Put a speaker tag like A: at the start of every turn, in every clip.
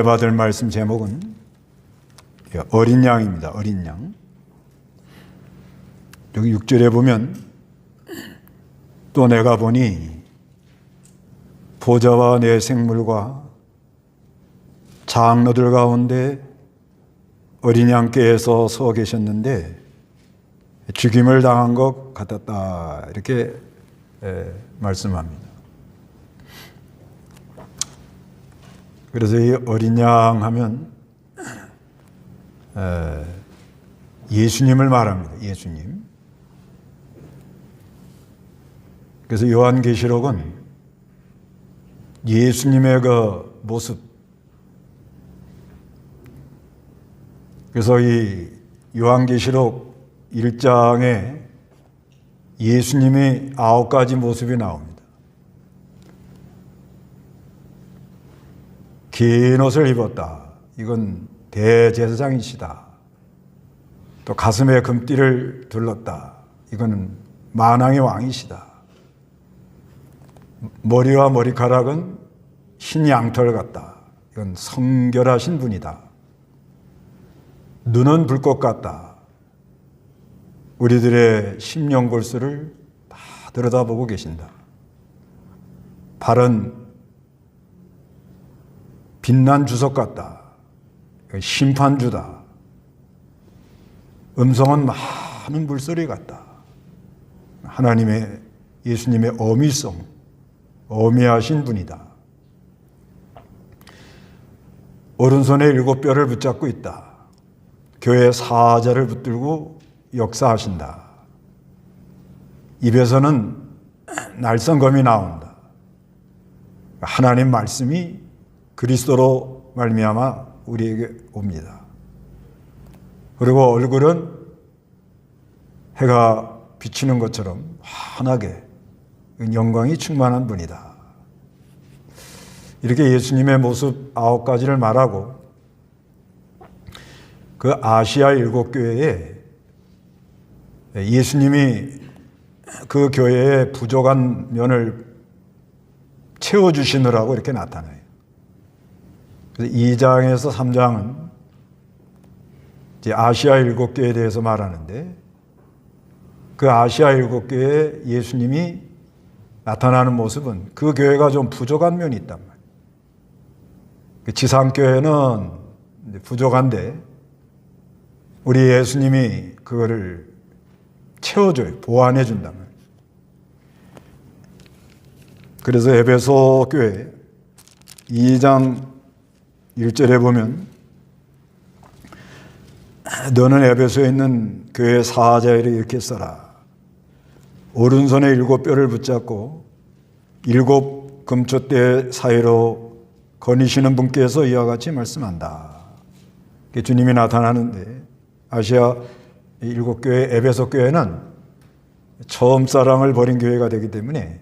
A: 받을 말씀 제목은 어린 양입니다. 어린 양. 여기 6절에 보면 또 내가 보니 보좌와 내 생물과 장로들 가운데 어린 양께서 서 계셨는데 죽임을 당한 것 같았다. 이렇게 말씀합니다. 그래서 이 어린 양 하면 예수님을 말합니다. 예수님. 그래서 요한계시록은 예수님의 그 모습, 그래서 이 요한계시록 1장에 예수님의 9가지 모습이 나옵니다. 긴 옷을 입었다. 이건 대제사장이시다. 또 가슴에 금띠를 둘렀다. 이거는 만왕의 왕이시다. 머리와 머리카락은 흰 양털 같다. 이건 성결하신 분이다. 눈은 불꽃 같다. 우리들의 심령골수를 다 들여다보고 계신다. 발은 빛난 주석 같다. 심판주다. 음성은 많은 물소리 같다. 하나님의, 예수님의 어미성, 어미하신 분이다. 오른손에 7뼈를 붙잡고 있다. 교회 사자를 붙들고 역사하신다. 입에서는 날성검이 나온다. 하나님 말씀이 그리스도로 말미암아 우리에게 옵니다. 그리고 얼굴은 해가 비치는 것처럼 환하게 영광이 충만한 분이다. 이렇게 예수님의 모습 9가지를 말하고 그 아시아 7교회에 예수님이 그 교회의 부족한 면을 채워주시느라고 이렇게 나타나요. 그래서 2장에서 3장은 이제 아시아 7교회에 대해서 말하는데 그 아시아 7교회에 예수님이 나타나는 모습은 그 교회가 좀 부족한 면이 있단 말이에요. 지상교회는 부족한데 우리 예수님이 그거를 채워줘요. 보완해 준단 말이에요. 그래서 에베소 교회 2장 1절에 보면 너는 에베소에 있는 교회 사자에게 이렇게 써라. 오른손에 7뼈를 붙잡고 7 금초대 사이로 거니시는 분께서 이와 같이 말씀한다. 주님이 나타나는데 아시아 7교회 에베소 교회는 처음 사랑을 버린 교회가 되기 때문에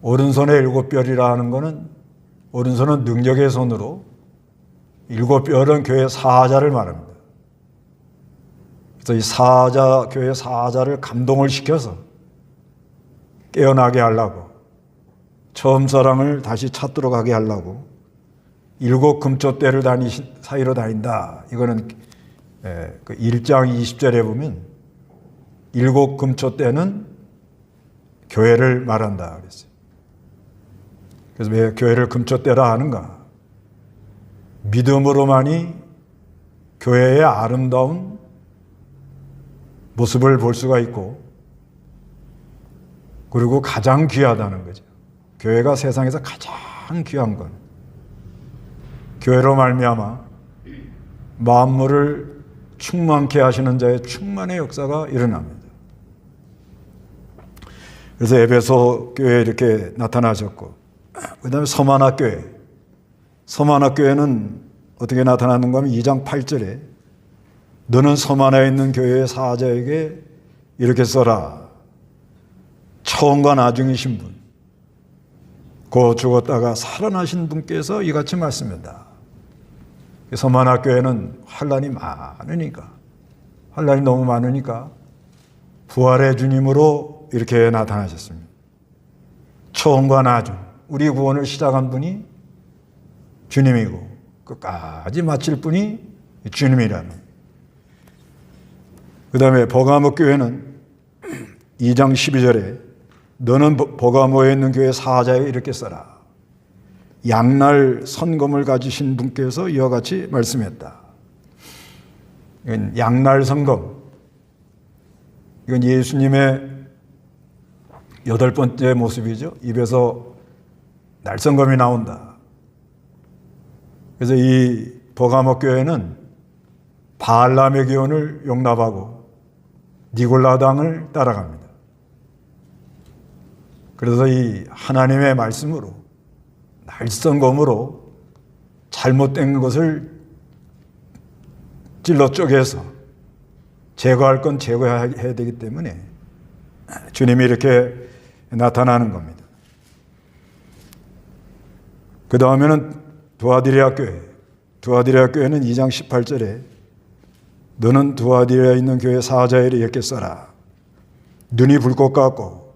A: 오른손에 7뼈리라 하는 것은 오른손은 능력의 손으로 7뼈는 교회 사자를 말합니다. 그래서 이 사자, 교회 사자를 감동을 시켜서 깨어나게 하려고 처음 사랑을 다시 찾도록 하게 하려고 7 금초대를 사이로 다닌다. 이거는 그 1장 20절에 보면 7 금초대는 교회를 말한다 그랬어요. 그래서 왜 교회를 금초대라 하는가? 믿음으로만이 교회의 아름다운 모습을 볼 수가 있고 그리고 가장 귀하다는 거죠. 교회가 세상에서 가장 귀한 건 교회로 말미암아 만물을 충만케 하시는 자의 충만의 역사가 일어납니다. 그래서 에베소 교회에 이렇게 나타나셨고 그 다음에 서만화 교회. 서만화 교회는 어떻게 나타나는가 하면 2장 8절에 너는 서만화에 있는 교회의 사자에게 이렇게 써라. 처음과 나중이신 분, 곧 죽었다가 살아나신 분께서 이같이 말씀한다. 서만화 교회는 환난이 많으니까, 환난이 너무 많으니까 부활의 주님으로 이렇게 나타나셨습니다. 처음과 나중, 우리 구원을 시작한 분이 주님이고 끝까지 마칠 분이 주님이라는. 그 다음에 버가모 교회는 2장 12절에 너는 버가모에 있는 교회 사자에 이렇게 써라. 양날 선검을 가지신 분께서 이와 같이 말씀했다. 이건 양날 선검. 이건 예수님의 8번째 모습이죠. 입에서 날선검이 나온다. 그래서 이 버가모 교회는 바알람의 교훈을 용납하고 니골라당을 따라갑니다. 그래서 이 하나님의 말씀으로 날선검으로 잘못된 것을 찔러 쪼개서 제거할 건 제거해야 되기 때문에 주님이 이렇게 나타나는 겁니다. 그 다음에는 두아디라 교회. 두아디라 교회는 2장 18절에 너는 두아디라에 있는 교회 사자에 이렇게 써라. 눈이 불꽃 같고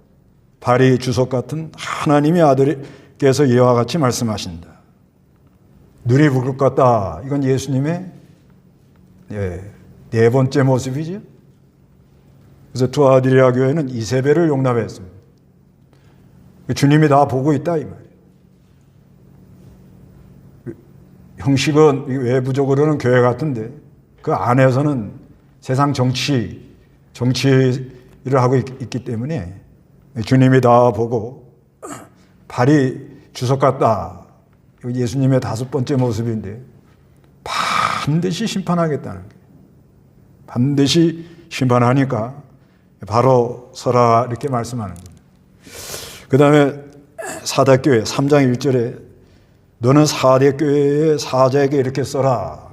A: 발이 주석 같은 하나님의 아들께서 이와 같이 말씀하신다. 눈이 불꽃 같다. 이건 예수님의 네 번째 모습이죠. 그래서 두아디라 교회는 이세벨을 용납했습니다. 주님이 다 보고 있다 이 말이에요. 형식은 외부적으로는 교회 같은데 그 안에서는 세상 정치를 하고 있기 때문에 주님이 다 보고 발이 주석 같다. 예수님의 5번째 모습인데 반드시 심판하겠다는 거예요. 반드시 심판하니까 바로 서라 이렇게 말씀하는 겁니다. 그 다음에 사대교회 3장 1절에 너는 사대교회의 사자에게 이렇게 써라.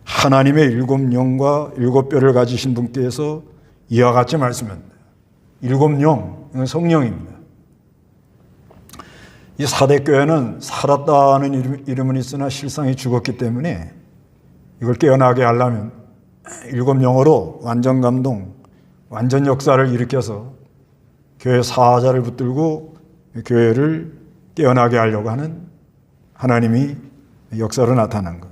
A: 하나님의 7영과 7뼈를 가지신 분께서 이와 같이 말씀합니다. 7영, 성령입니다. 이 사대교회는 살았다는 이름은 있으나 실상이 죽었기 때문에 이걸 깨어나게 하려면 7영으로 완전 감동, 완전 역사를 일으켜서 교회 사자를 붙들고 교회를 깨어나게 하려고 하는 하나님이 역사로 나타난 것.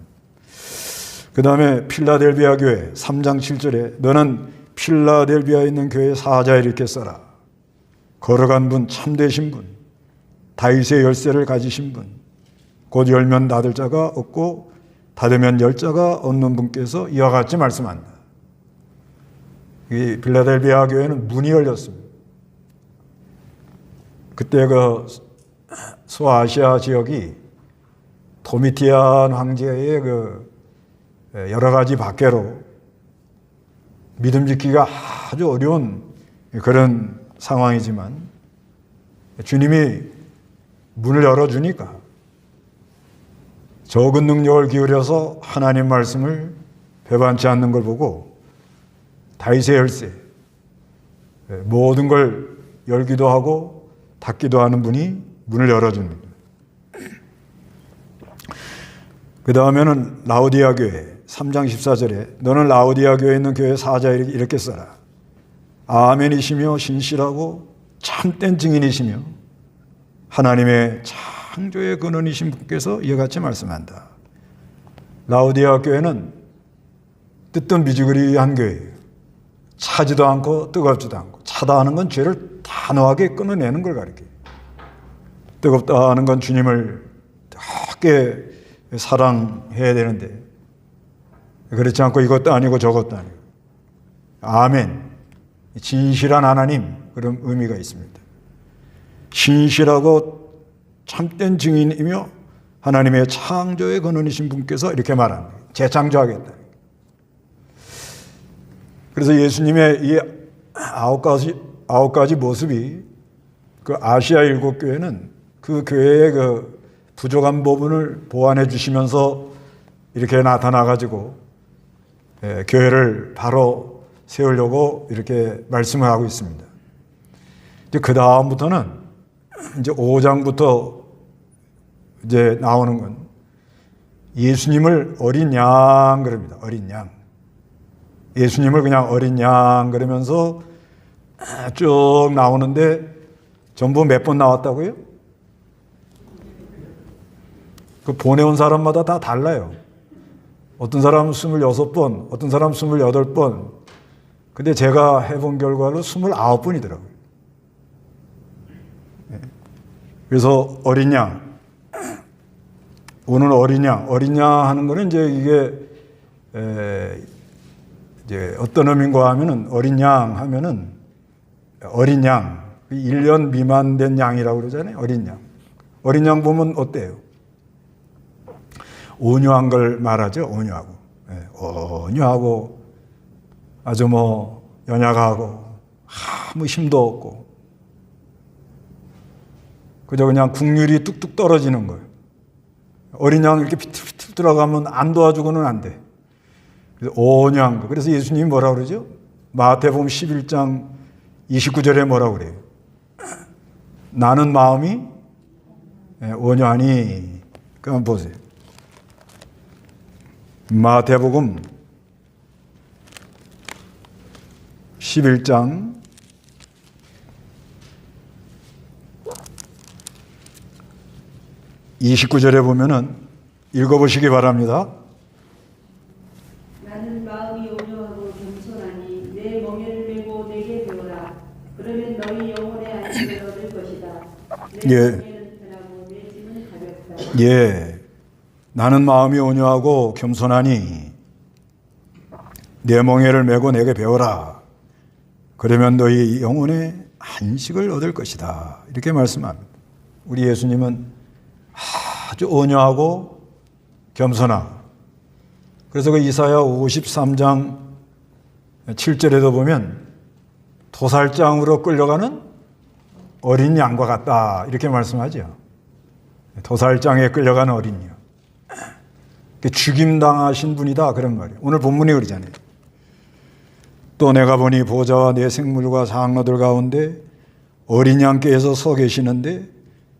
A: 그 다음에 필라델비아 교회 3장 7절에 너는 필라델비아에 있는 교회 사자에 이렇게 써라. 걸어간 분, 참되신 분, 다윗의 열쇠를 가지신 분, 곧 열면 닫을 자가 없고 닫으면 열 자가 없는 분께서 이와 같이 말씀한다. 이 필라델비아 교회는 문이 열렸습니다. 그때 그 소아시아 지역이 도미티안 황제의 그 여러 가지 박해로 믿음 지키기가 아주 어려운 그런 상황이지만 주님이 문을 열어주니까 적은 능력을 기울여서 하나님 말씀을 배반치 않는 걸 보고 다윗의 열쇠, 모든 걸 열기도 하고 닫기도 하는 분이 문을 열어줍니다. 그 다음에는 라오디아 교회 3장 14절에 너는 라오디아 교회에 있는 교회 사자에 이렇게 써라. 아멘이시며 신실하고 참된 증인이시며 하나님의 창조의 근원이신 분께서 이와 같이 말씀한다. 라오디아 교회는 뜨뜻 미지근한 교회예요. 차지도 않고 뜨겁지도 않고 차다 하는 건 죄를 단호하게 끊어내는 걸 가리켜요. 뜨겁다 하는 건 주님을 뜨겁게 사랑해야 되는데 그렇지 않고 이것도 아니고 저것도 아니고 아멘, 진실한 하나님 그런 의미가 있습니다. 신실하고 참된 증인이며 하나님의 창조의 근원이신 분께서 이렇게 말합니다. 재창조하겠다. 그래서 예수님의 이 9가지 모습이 그 아시아 7교회는 그 교회의 그 부족한 부분을 보완해 주시면서 이렇게 나타나가지고 교회를 바로 세우려고 이렇게 말씀을 하고 있습니다. 이제 그 다음부터는 이제 5장부터 이제 나오는 건 예수님을 어린 양 그럽니다. 어린 양. 예수님을 그냥 어린 양 그러면서 쭉 나오는데 전부 몇 번 나왔다고요? 그 보내온 사람마다 다 달라요. 어떤 사람은 26번, 어떤 사람은 28번. 근데 제가 해본 결과로 29번이더라고요. 그래서 어린 양, 오늘 어린 양 하는 거는 이제 이게 이제 어떤 의미인가 하면은 어린 양 하면은 어린 양, 1년 미만 된 양이라고 그러잖아요. 어린 양. 어린 양 보면 어때요? 온유한 걸 말하죠. 온유하고. 온유하고 아주 뭐 연약하고 아무 힘도 없고 그저 그냥 국률이 뚝뚝 떨어지는 거예요. 어린 양 이렇게 비틀비틀 들어가면 안 도와주고는 안 돼. 그래서 온유한 거. 그래서 예수님이 뭐라 그러죠? 마태복음 11장 29절에 뭐라 그래요? 나는 마음이 온유하니. 그럼 보세요. 마태복음 11장 29절에 보면은 읽어보시기 바랍니다.
B: 나는 마음이 온유하고 겸손하니 내 멍에를 메고 내게 배우라. 그러면 너희 영혼의 안식을 얻을 것이다. 내 멍에는 편하고 내 짐은 가볍다.
A: 예, 나는 마음이 온유하고 겸손하니 내 멍에를 메고 내게 배워라. 그러면 너희 영혼의 안식을 얻을 것이다. 이렇게 말씀합니다. 우리 예수님은 아주 온유하고 겸손하고. 그래서 그 이사야 53장 7절에도 보면 도살장으로 끌려가는 어린 양과 같다. 이렇게 말씀하죠. 도살장에 끌려가는 어린 양. 죽임당하신 분이다. 그런 말이에요. 오늘 본문이 그러잖아요. 또 내가 보니 보좌와 내 생물과 상노들 가운데 어린 양께서 서 계시는데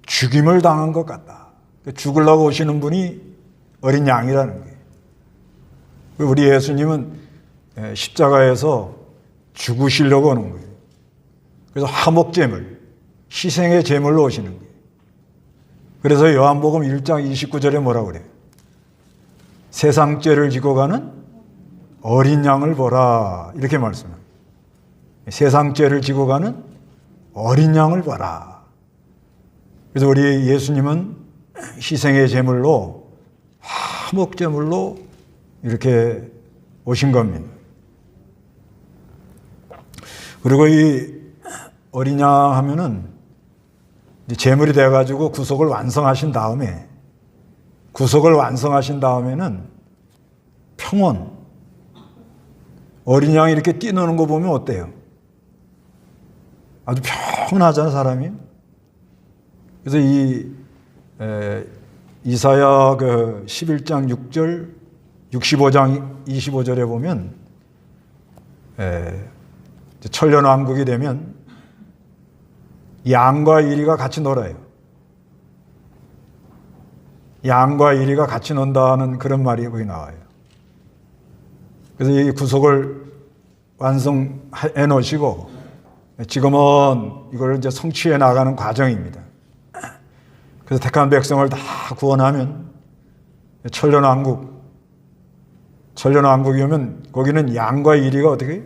A: 죽임을 당한 것 같다. 죽으려고 오시는 분이 어린 양이라는 거예요. 우리 예수님은 십자가에서 죽으시려고 오는 거예요. 그래서 화목제물, 희생의 제물로 오시는 거예요. 그래서 요한복음 1장 29절에 뭐라고 그래요? 세상 죄를 지고 가는 어린 양을 보라. 이렇게 말씀합니다. 세상 죄를 지고 가는 어린 양을 보라. 그래서 우리 예수님은 희생의 제물로, 화목제물로 이렇게 오신 겁니다. 그리고 이 어린 양 하면은 제물이 돼가지고 구속을 완성하신 다음에는 평온, 어린 양이 이렇게 뛰노는 거 보면 어때요? 아주 평온하잖아요, 사람이. 그래서 이 이사야 그 11장 6절, 65장 25절에 보면 천년왕국이 되면 양과 이리가 같이 놀아요. 양과 이리가 같이 논다는 그런 말이 거기 나와요. 그래서 이 구속을 완성해 놓으시고 지금은 이걸 이제 성취해 나가는 과정입니다. 그래서 택한 백성을 다 구원하면 천년왕국이 오면 거기는 양과 이리가 어떻게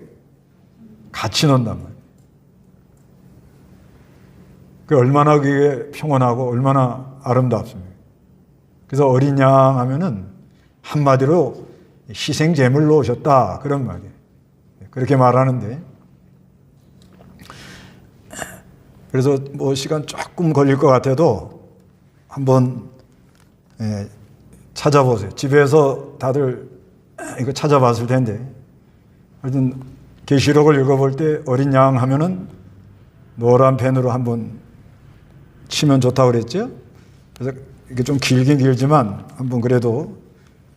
A: 같이 논단 말이에요. 그 얼마나 그게 평온하고 얼마나 아름답습니까? 그래서 어린 양 하면은 한마디로 희생 제물로 오셨다 그런 말이에요. 그렇게 말하는데 그래서 뭐 시간 조금 걸릴 것 같아도 한번 찾아보세요. 집에서 다들 이거 찾아봤을 텐데 하여튼 계시록을 읽어볼 때 어린 양 하면은 노란 펜으로 한번 치면 좋다고 그랬죠. 그래서 이게 좀 길긴 길지만 한번 그래도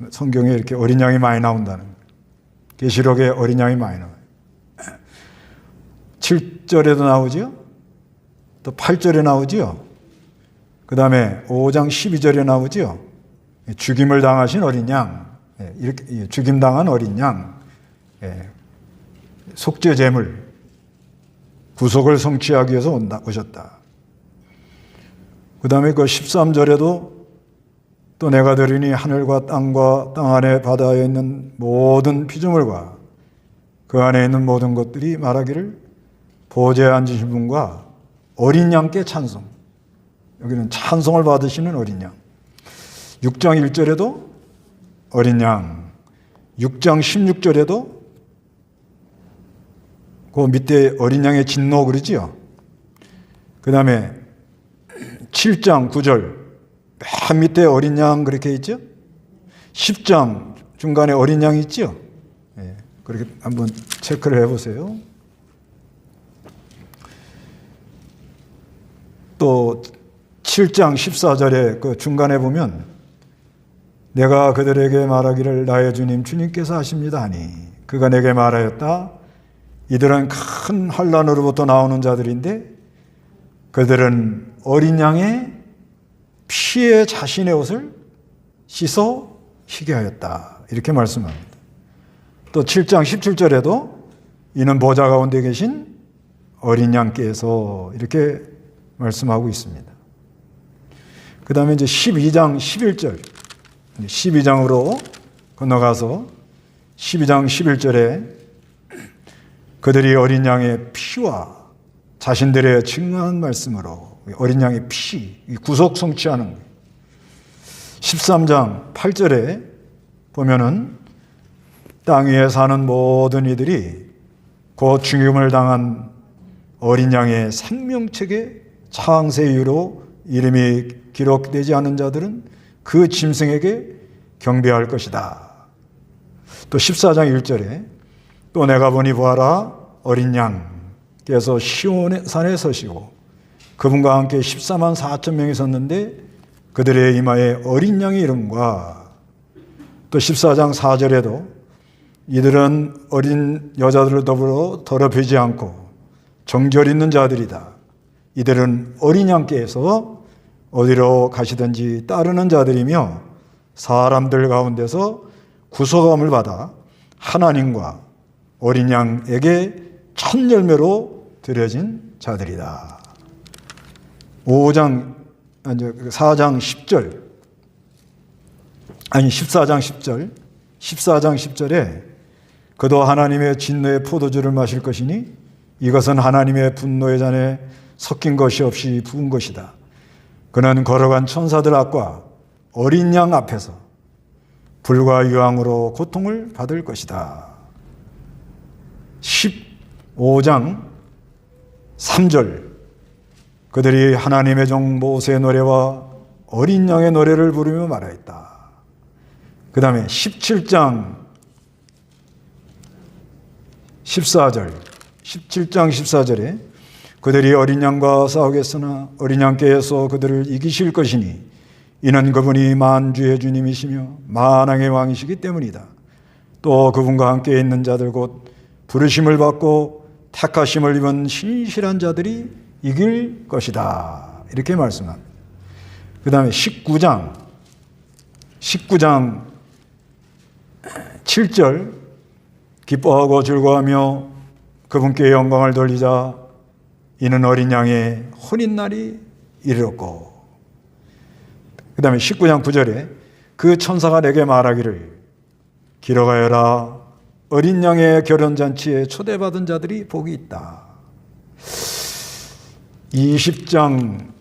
A: 성경에 이렇게 어린 양이 많이 나온다는 거예요. 계시록에 어린 양이 많이 나와요. 7절에도 나오죠. 또 8절에 나오죠. 그 다음에 5장 12절에 나오죠. 죽임을 당하신 어린 양, 이렇게 죽임당한 어린 양, 속죄 제물, 구속을 성취하기 위해서 오셨다. 그 다음에 그 13절에도 또 또 내가 들으니 하늘과 땅과 땅 안에 바다에 있는 모든 피조물과 그 안에 있는 모든 것들이 말하기를 보좌에 앉으신 분과 어린 양께 찬송. 여기는 찬송을 받으시는 어린 양. 6장 1절에도 어린 양, 6장 16절에도 그 밑에 어린 양의 진노 그러지요. 그 다음에 7장 9절 맨 밑에 어린 양 그렇게 있죠. 10장 중간에 어린 양이 있죠. 예, 그렇게 한번 체크를 해보세요. 또 7장 14절에 그 중간에 보면 내가 그들에게 말하기를 나의 주님 주님께서 하십니다 하니 그가 내게 말하였다. 이들은 큰 환난으로부터 나오는 자들인데 그들은 어린 양의 피에 자신의 옷을 씻어 희게 하였다. 이렇게 말씀합니다. 또 7장 17절에도 이는 보좌 가운데 계신 어린 양께서 이렇게 말씀하고 있습니다. 그 다음에 이제 12장 11절 12장으로 건너가서 12장 11절에 그들이 어린 양의 피와 자신들의 증언한 말씀으로 어린 양의 피, 구속 성취하는 거예요. 13장 8절에 보면은 땅 위에 사는 모든 이들이 곧 죽임을 당한 어린 양의 생명책에 창세 이후로 이름이 기록되지 않은 자들은 그 짐승에게 경배할 것이다. 또 14장 1절에 또 내가 보니 보아라 어린 양께서 시온의 산에 서시고 그분과 함께 14만 4천 명이 섰는데 그들의 이마에 어린 양의 이름과 또 14장 4절에도 이들은 어린 여자들을 더불어 더럽히지 않고 정절 있는 자들이다. 이들은 어린 양께서 어디로 가시든지 따르는 자들이며 사람들 가운데서 구속함을 받아 하나님과 어린 양에게 첫 열매로 드려진 자들이다. 4장 10절 아니 14장 10절 14장 10절에 그도 하나님의 진노의 포도주를 마실 것이니 이것은 하나님의 분노의 잔에 섞인 것이 없이 부은 것이다. 그는 걸어간 천사들 앞과 어린 양 앞에서 불과 유황으로 고통을 받을 것이다. 15장 3절 그들이 하나님의 종 모세의 노래와 어린 양의 노래를 부르며 말하였다. 그 다음에 17장 14절 17장 14절에 그들이 어린 양과 싸우겠으나 어린 양께서 그들을 이기실 것이니 이는 그분이 만주의 주님이시며 만왕의 왕이시기 때문이다. 또 그분과 함께 있는 자들 곧 부르심을 받고 택하심을 입은 신실한 자들이 이길 것이다. 이렇게 말씀합니다. 그 다음에 19장 7절 기뻐하고 즐거워하며 그분께 영광을 돌리자 이는 어린 양의 혼인날이 이르렀고 그 다음에 19장 9절에 그 천사가 내게 말하기를 기록하여라 어린 양의 결혼잔치에 초대받은 자들이 복이 있다. 21장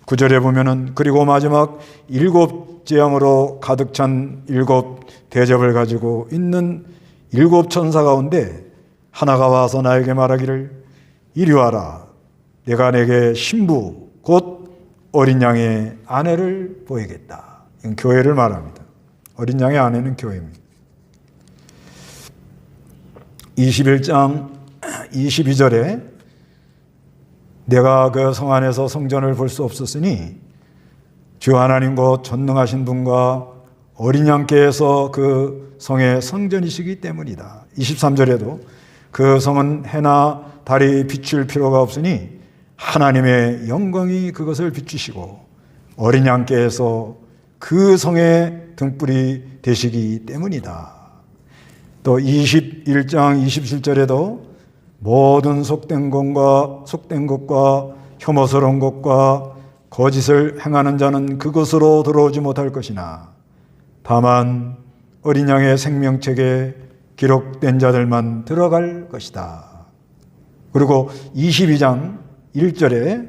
A: 9절에 보면은 그리고 마지막 7 재앙으로 가득 찬 7 대접을 가지고 있는 7 천사 가운데 하나가 와서 나에게 말하기를 이리 와라 내가 내게 신부 곧 어린 양의 아내를 보이겠다. 이건 교회를 말합니다. 어린 양의 아내는 교회입니다. 21장 22절에 내가 그 성 안에서 성전을 볼 수 없었으니 주 하나님 곧 전능하신 분과 어린 양께서 그 성의 성전이시기 때문이다. 23절에도 그 성은 해나 달이 비출 필요가 없으니 하나님의 영광이 그것을 비추시고 어린 양께서 그 성의 등불이 되시기 때문이다. 또 21장 27절에도 모든 속된 것과 혐오스러운 것과 거짓을 행하는 자는 그것으로 들어오지 못할 것이나 다만 어린 양의 생명책에 기록된 자들만 들어갈 것이다. 그리고 22장 1절에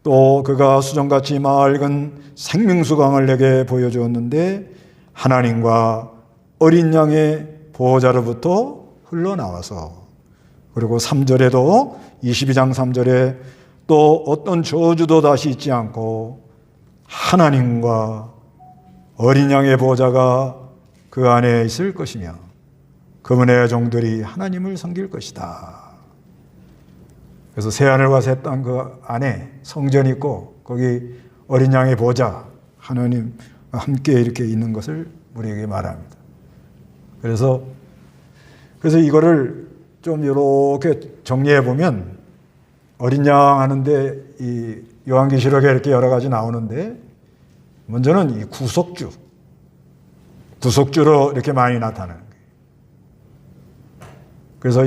A: 또 그가 수정같이 맑은 생명수강을 내게 보여주었는데 하나님과 어린 양의 보호자로부터 흘러나와서, 그리고 3절에도 22장 3절에 또 어떤 저주도 다시 있지 않고 하나님과 어린 양의 보호자가 그 안에 있을 것이며 그분의 종들이 하나님을 섬길 것이다. 그래서 새하늘과 새 땅 그 안에 성전이 있고 거기 어린 양의 보호자 하나님과 함께 이렇게 있는 것을 우리에게 말합니다. 그래서 이거를 좀 이렇게 정리해 보면 어린 양 하는데 이 요한계시록에 이렇게 여러 가지 나오는데 먼저는 이 구속주로 이렇게 많이 나타나는 거예요. 그래서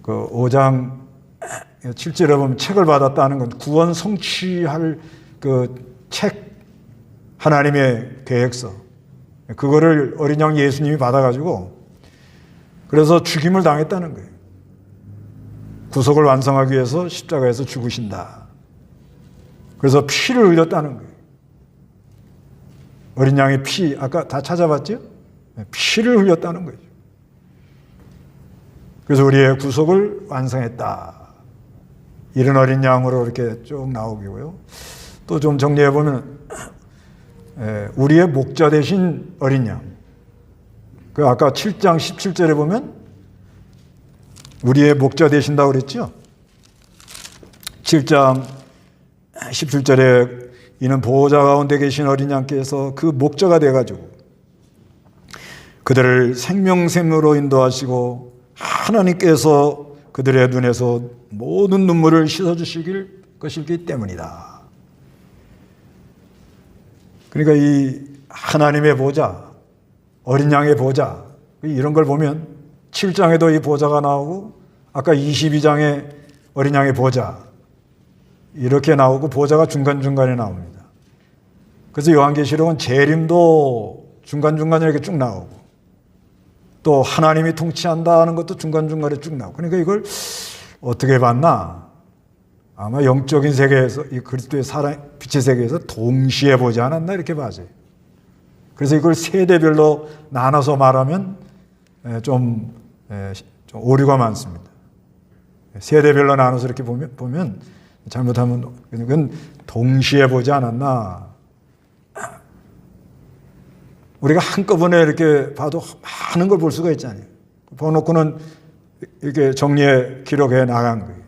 A: 그 5장 7절에 보면 책을 받았다는 건 구원 성취할 그 책, 하나님의 계획서, 그거를 어린 양 예수님이 받아가지고 그래서 죽임을 당했다는 거예요. 구속을 완성하기 위해서 십자가에서 죽으신다. 그래서 피를 흘렸다는 거예요. 어린 양의 피, 아까 다 찾아봤죠? 피를 흘렸다는 거죠. 그래서 우리의 구속을 완성했다. 이런 어린 양으로 이렇게 쭉 나오고요. 또 좀 정리해 보면 우리의 목자 되신 어린 양. 그 아까 7장 17절에 보면 우리의 목자 되신다고 그랬죠? 7장 17절에 이는 보호자 가운데 계신 어린 양께서 그 목자가 돼가지고 그들을 생명샘으로 인도하시고 하나님께서 그들의 눈에서 모든 눈물을 씻어주실 것이기 때문이다. 그러니까 이 하나님의 보호자, 어린 양의 보호자, 이런 걸 보면 7장에도 이 보호자가 나오고 아까 22장에 어린 양의 보호자 이렇게 나오고 보호자가 중간중간에 나옵니다. 그래서 요한계시록은 재림도 중간중간에 이렇게 쭉 나오고 또 하나님이 통치한다는 것도 중간중간에 쭉 나오고, 그러니까 이걸 어떻게 봤나? 아마 영적인 세계에서 이 그리스도의 사랑, 빛의 세계에서 동시에 보지 않았나 이렇게 봐져요. 그래서 이걸 세대별로 나눠서 말하면 좀 오류가 많습니다. 세대별로 나눠서 이렇게 보면 잘못하면 그건 동시에 보지 않았나. 우리가 한꺼번에 이렇게 봐도 많은 걸 볼 수가 있잖아요. 봐놓고는 이렇게 정리해 기록해 나간 거예요.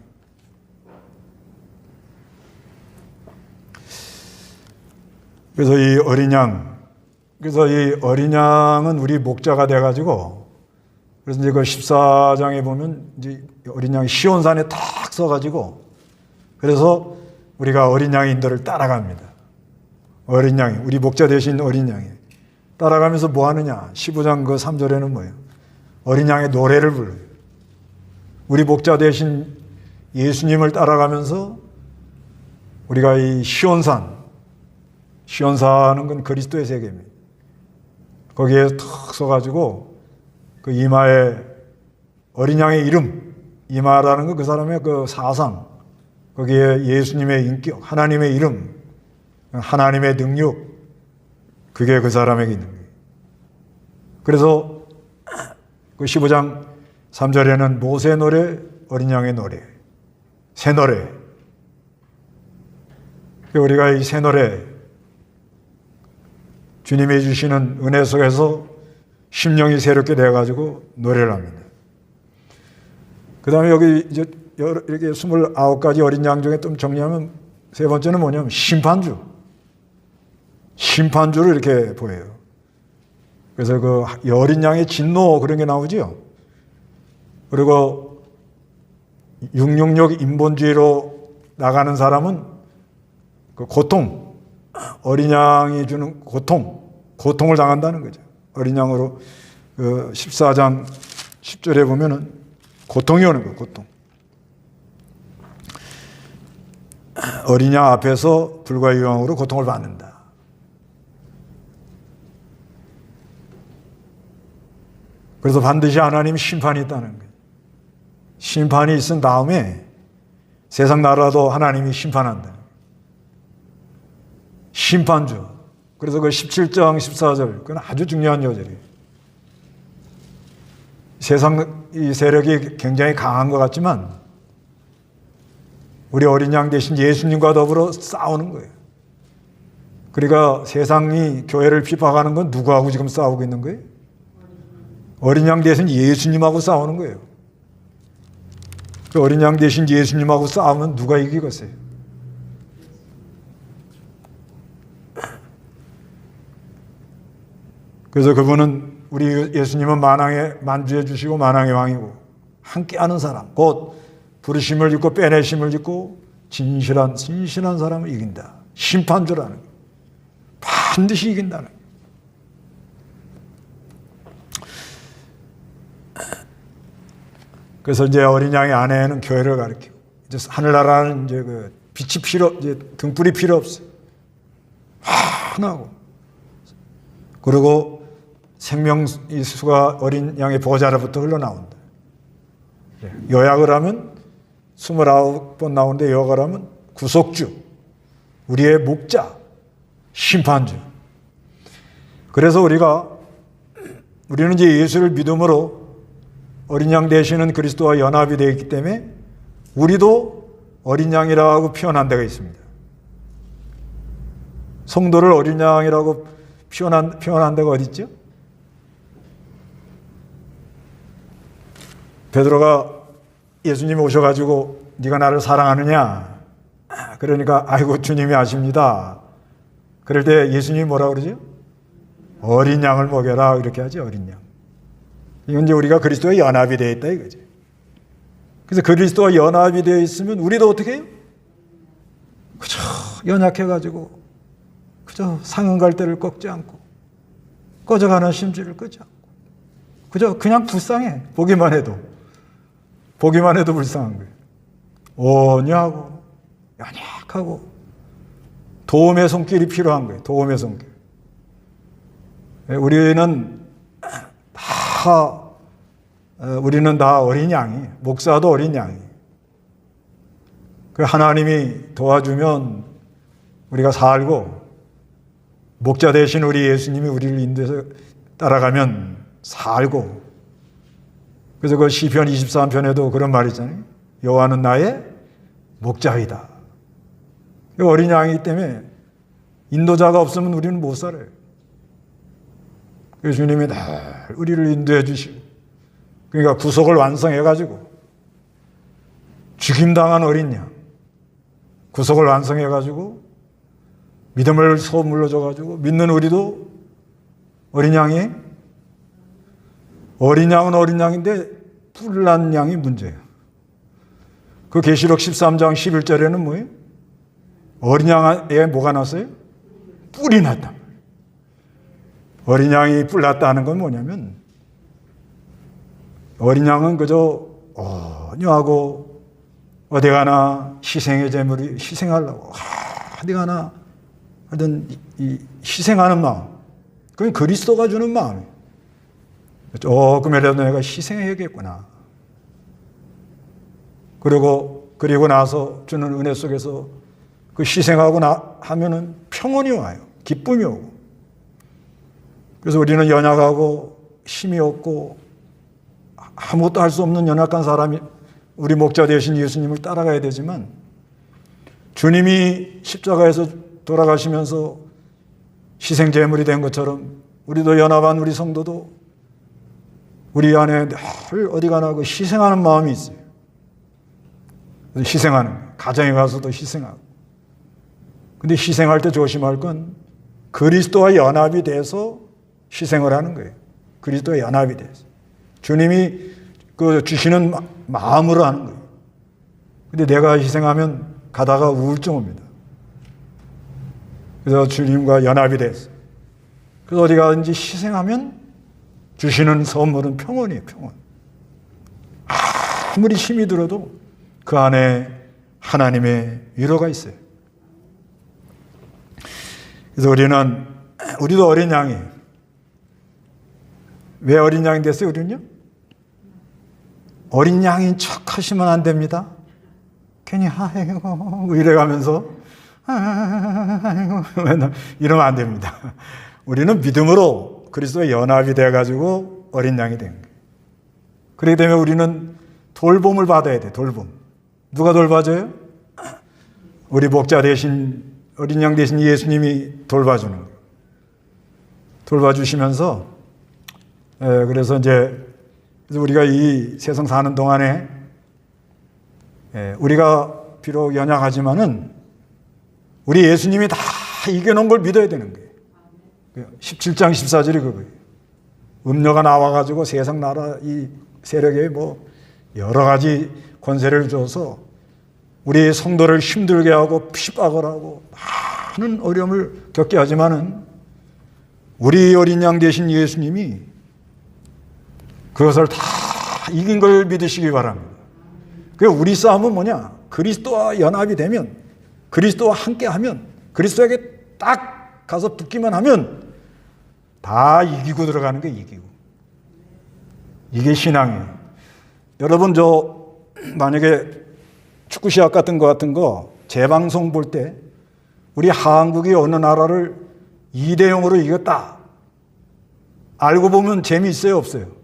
A: 그래서 이 어린 양은 우리 목자가 돼가지고, 그래서 이제 그 14장에 보면 이제 어린 양이 시온산에 탁 서가지고, 그래서 우리가 어린 양인들을 따라갑니다. 어린 양이, 우리 목자 되신 어린 양이. 따라가면서 뭐 하느냐? 15장 그 3절에는 뭐예요? 어린 양의 노래를 불러요. 우리 목자 되신 예수님을 따라가면서 우리가 이 시온산은 건 그리스도의 세계입니다. 거기에 탁 서가지고 그 이마에 어린 양의 이름, 이마라는 건 그 사람의 그 사상, 거기에 예수님의 인격, 하나님의 이름, 하나님의 능력, 그게 그 사람에게 있는 거예요. 그래서 그 15장 3절에는 모세의 노래, 어린 양의 노래, 새 노래. 우리가 이 새 노래, 주님이 주시는 은혜 속에서 심령이 새롭게 돼가지고 노래를 합니다. 그 다음에 여기 이제 이렇게 29가지 어린 양 중에 좀 정리하면 세 번째는 뭐냐면 심판주를 이렇게 보여요. 그래서 그 어린 양의 진노 그런 게 나오죠. 그리고 666 인본주의로 나가는 사람은 그 고통, 어린 양이 주는 고통을 당한다는 거죠. 어린 양으로 그 14장 10절에 보면은 고통이 오는 거예요, 고통. 어린 양 앞에서 불과 유황으로 고통을 받는다. 그래서 반드시 하나님 심판이 있다는 거예요. 심판이 있은 다음에 세상 나라도 하나님이 심판한다. 심판주. 그래서 그 17장 14절, 그건 아주 중요한 요절이에요. 세상 이 세력이 굉장히 강한 것 같지만 우리 어린 양 대신 예수님과 더불어 싸우는 거예요. 그러니까 세상이 교회를 비판하는 건 누구하고 지금 싸우고 있는 거예요? 어린 양 대신 예수님하고 싸우는 거예요. 그 어린 양 대신 예수님하고 싸우면 누가 이기겠어요? 그래서 그분은 우리 예수님은 만주해 주시고 만왕의 왕이고 함께하는 사람, 곧 부르심을 짓고 빼내심을 짓고 진실한 사람을 이긴다. 심판주라는 거예요. 반드시 이긴다는 거예요. 그래서 이제 어린 양의 아내는 교회를 가리키고, 이제 하늘나라는 이제 그 빛이 이제 등불이 필요 없어요. 환하고. 그리고 생명의 수가 어린 양의 보좌로부터 흘러나온다. 요약을 하면 29번 나오는데 요약을 하면 구속주, 우리의 목자, 심판주. 그래서 우리는 이제 예수를 믿음으로 어린 양 되시는 그리스도와 연합이 되어 있기 때문에 우리도 어린 양이라고 표현한 데가 있습니다. 성도를 어린 양이라고 표현한 데가 어디 있죠? 베드로가 예수님이 오셔가지고 네가 나를 사랑하느냐? 그러니까 아이고 주님이 아십니다. 그럴 때 예수님이 뭐라고 그러죠? 어린 양을 먹여라 이렇게 하지. 어린 양. 이건 이제 우리가 그리스도와 연합이 되어 있다 이거지. 그래서 그리스도와 연합이 되어 있으면 우리도 어떻게 해요? 그저 연약해가지고 그저 상은 갈대를 꺾지 않고 꺼져가는 심지를 끄지 않고 그저 그냥 불쌍해. 보기만 해도 불쌍한 거예요. 온유하고 연약하고 도움의 손길이 필요한 거예요. 도움의 손길. 우리는 다 어린 양이, 목사도 어린 양이. 그 하나님이 도와주면 우리가 살고, 목자 대신 우리 예수님이 우리를 인도해서 따라가면 살고. 그래서 그 시편 23편에도 그런 말이 있잖아요. 여호와는 나의 목자이다. 어린 양이기 때문에 인도자가 없으면 우리는 못 살아요. 주님이 늘 우리를 인도해 주시고, 그러니까 구속을 완성해가지고 죽임당한 어린 양, 구속을 완성해가지고 믿음을 선물로 줘가지고 믿는 우리도 어린 양이, 어린 양은 어린 양인데 뿔난 양이 문제예요. 그 계시록 13장 11절에는 뭐예요? 어린 양에 뭐가 났어요? 뿔이 났다. 어린 양이 뿔 났다는 건 뭐냐면, 어린 양은 그저 온유하고 어디 가나 희생의 제물이 희생하려고 어디 가나 하여튼 이 희생하는 마음, 그건 그리스도가 주는 마음이에요. 조금이라도 내가 희생해야겠구나. 그리고 나서 주는 은혜 속에서 그 희생하고 하면은 평온이 와요. 기쁨이 오고. 그래서 우리는 연약하고 힘이 없고 아무것도 할 수 없는 연약한 사람이 우리 목자 되신 예수님을 따라가야 되지만, 주님이 십자가에서 돌아가시면서 희생 제물이 된 것처럼 우리도 연합한 우리 성도도 우리 안에 늘 어디 가나 그 희생하는 마음이 있어요. 희생하는 거예요. 가정에 가서도 희생하고. 근데 희생할 때 조심할 건 그리스도와 연합이 돼서 희생을 하는 거예요. 그리스도와 연합이 돼서. 주님이 그 주시는 마음으로 하는 거예요. 근데 내가 희생하면 가다가 우울증 옵니다. 그래서 주님과 연합이 돼서. 그래서 어디 가든지 희생하면 주시는 선물은 평온이에요. 평온. 아무리 힘이 들어도 그 안에 하나님의 위로가 있어요. 그래서 우리도 어린 양이에요. 왜 어린 양이 됐어요, 우리는요? 어린 양인 척 하시면 안 됩니다. 괜히 아이고 이래가면서 아이고 이러면 안 됩니다. 우리는 믿음으로 그리스도의 연합이 돼가지고 어린 양이 된 거예요. 그렇기 때문에 우리는 돌봄을 받아야 돼. 돌봄. 누가 돌봐줘요? 우리 목자 대신 어린 양 대신 예수님이 돌봐주는 거예요. 돌봐주시면서 그래서 이제 우리가 이 세상 사는 동안에 우리가 비록 연약하지만은 우리 예수님이 다 이겨놓은 걸 믿어야 되는 거예요. 17장 14절이 그거예요. 음녀가 나와가지고 세상 나라 이 세력에 뭐 여러 가지 권세를 줘서 우리 성도를 힘들게 하고 핍박을 하고 많은 어려움을 겪게 하지만은 우리 어린 양 되신 예수님이 그것을 다 이긴 걸 믿으시기 바랍니다. 그 우리 싸움은 뭐냐? 그리스도와 연합이 되면, 그리스도와 함께하면, 그리스도에게 딱 가서 붙기만 하면 다 이기고 들어가는 게 이기고. 이게 신앙이에요. 여러분 만약에 축구 시합 같은 거 재방송 볼 때 우리 한국이 어느 나라를 2대 0으로 이겼다. 알고 보면 재미있어요, 없어요?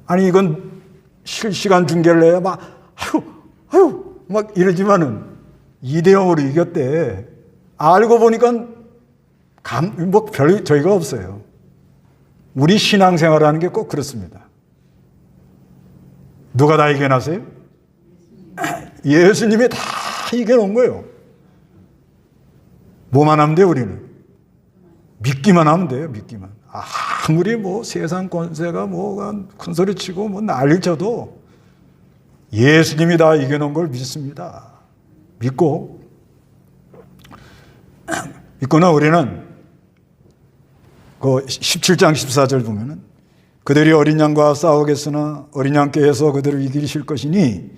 A: 아니 이건 실시간 중계를 해야 막 아유 막 이러지만은 2대 0으로 이겼대. 알고 보니까 별 저희가 없어요. 우리 신앙생활하는 게 꼭 그렇습니다. 누가 다 이겨놨어요? 예수님이 다 이겨놓은 거예요. 뭐만 하면 돼요, 우리는? 믿기만 하면 돼요, 믿기만. 아무리 뭐 세상 권세가 뭐가 큰 소리 치고 뭐 난리 쳐도 예수님이 다 이겨놓은 걸 믿습니다. 믿고는 우리는 그 17장 14절 보면은 그들이 어린 양과 싸우겠으나 어린 양께서 그들을 이기실 것이니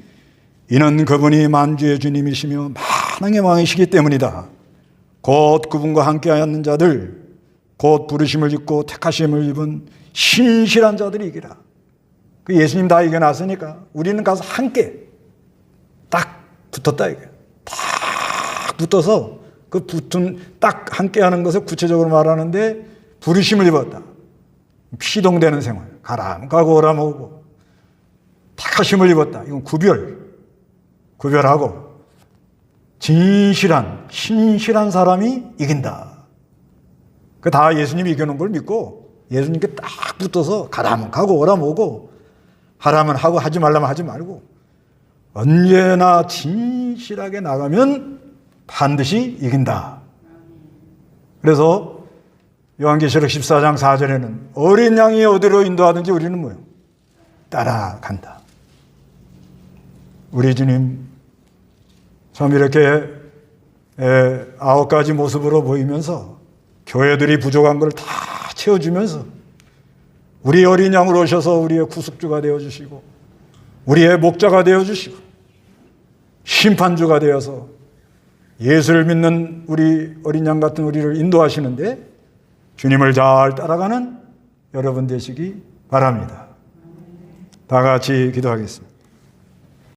A: 이는 그분이 만주의 주님이시며 만왕의 왕이시기 때문이다. 곧 그분과 함께하였는 자들 곧 부르심을 입고 택하심을 입은 신실한 자들이 이기라. 그 예수님 다 이겨놨으니까 우리는 가서 함께 딱 붙었다 이거야. 딱 붙어서 그 붙은 딱 함께하는 것을 구체적으로 말하는데 부르심을 입었다. 피동되는 생활. 가라 가고 오라 오고. 택하심을 입었다. 이건 구별하고 신실한 사람이 이긴다. 그 다 예수님이 이겨놓은 걸 믿고 예수님께 딱 붙어서 가라면 가고 오라면 오고 하라면 하고 하지 말라면 하지 말고 언제나 진실하게 나가면 반드시 이긴다. 그래서 요한계시록 14장 4절에는 어린 양이 어디로 인도하든지 우리는 뭐예요? 따라간다. 우리 주님 참 이렇게 9가지 모습으로 보이면서 교회들이 부족한 걸 다 채워주면서 우리 어린 양으로 오셔서 우리의 구속주가 되어주시고 우리의 목자가 되어주시고 심판주가 되어서 예수를 믿는 우리 어린 양 같은 우리를 인도하시는데 주님을 잘 따라가는 여러분 되시기 바랍니다. 다 같이 기도하겠습니다.